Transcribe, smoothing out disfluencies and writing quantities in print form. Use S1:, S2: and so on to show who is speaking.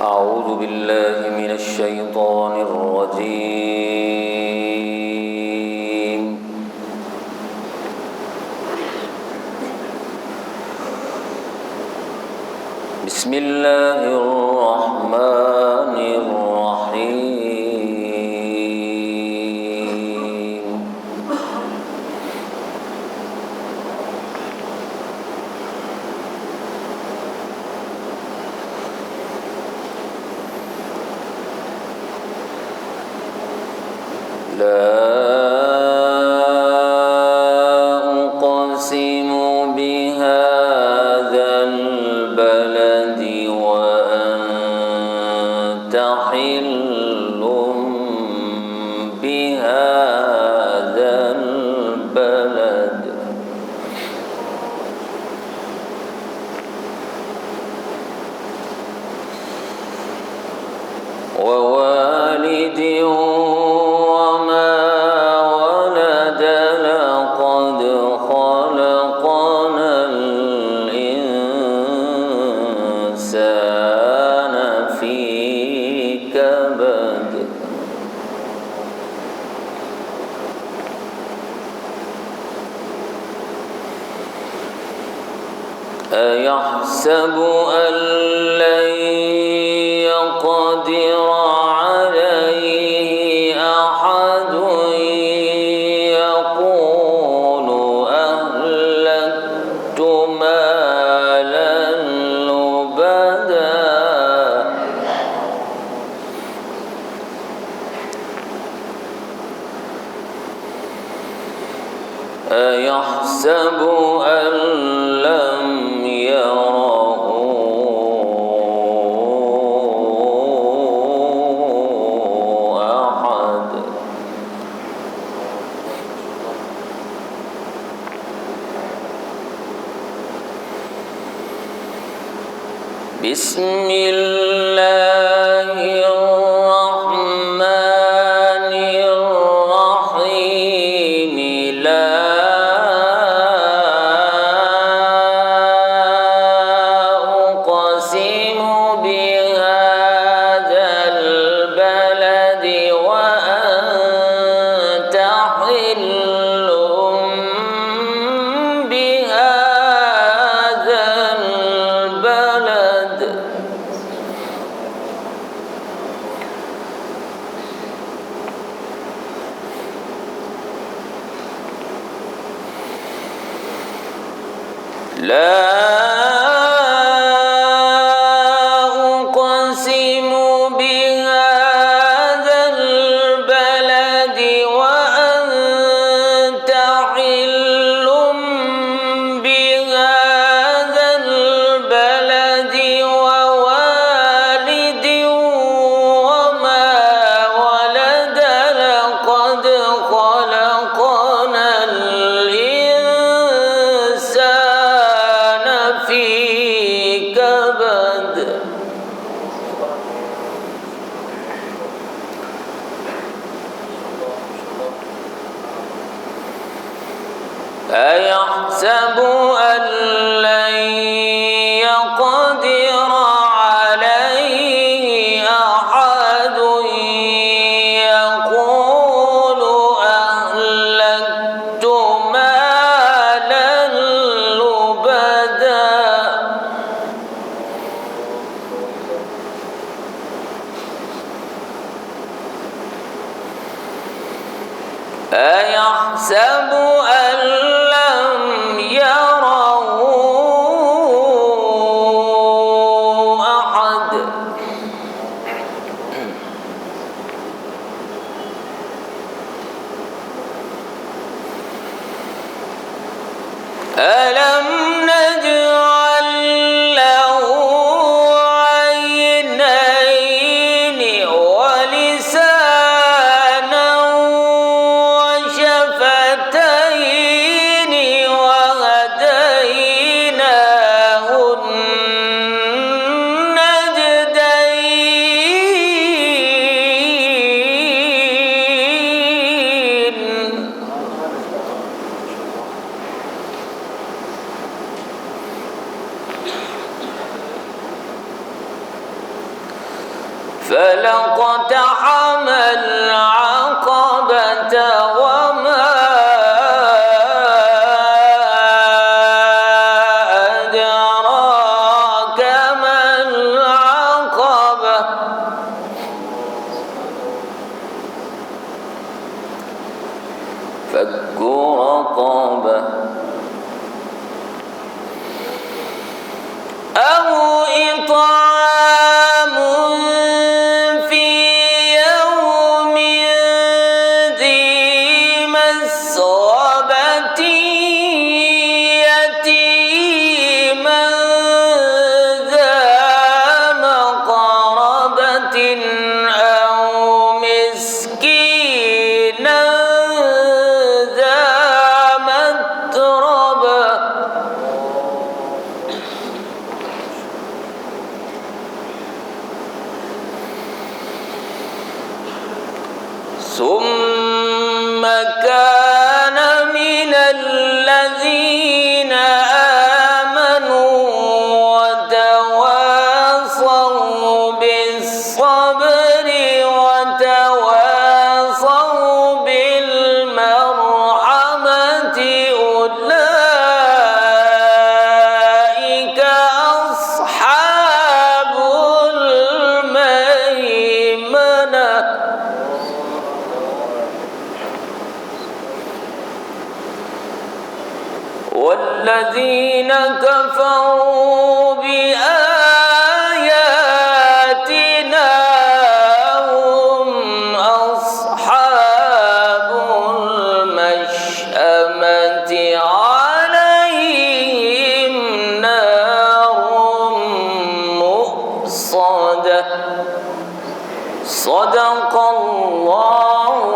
S1: أعوذ بالله من الشيطان الرجيم. بسم الله الرحمن الرحيم. لا أقسم بهذا البلد وأنت حل بهذا البلد ووالد وما ولد لقد خلقنا الإنسان في كبد أيحسب أن لن يقدر عليه أحد يقول أهلكت مالا لبدا أيحسب أن لم يره أحد بسم الله الرحمن الرحيم لا أقسم بهذا البلد وأنت حل بهذا البلد لا أقسم بهذا البلد وأنت حل بهذا البلد ووالد وما ولد لقد خلقنا الإنسان في كبد أيحسب أن لن يقدر عليه أحد يقول أهلكت مالا لبدا أيحسب أن لم يره أحد ألم نجعل له عينين ولسانا وشفتين وهديناه النجدين فلقتحم العقبة وما أدراك ما العقبة فك رقبة أو إطعام في يوم ذي مسغبة يتيما ذا مقربة أو مسكينا ذا متربة ثم كان من الذين آمنوا وتواصوا بالصبر وتواصوا بالمرحمة أولئك أصحاب الميمنة والذين كفروا بآياتنا هم أصحاب المشأمة عليهم نار مؤصدة صدق الله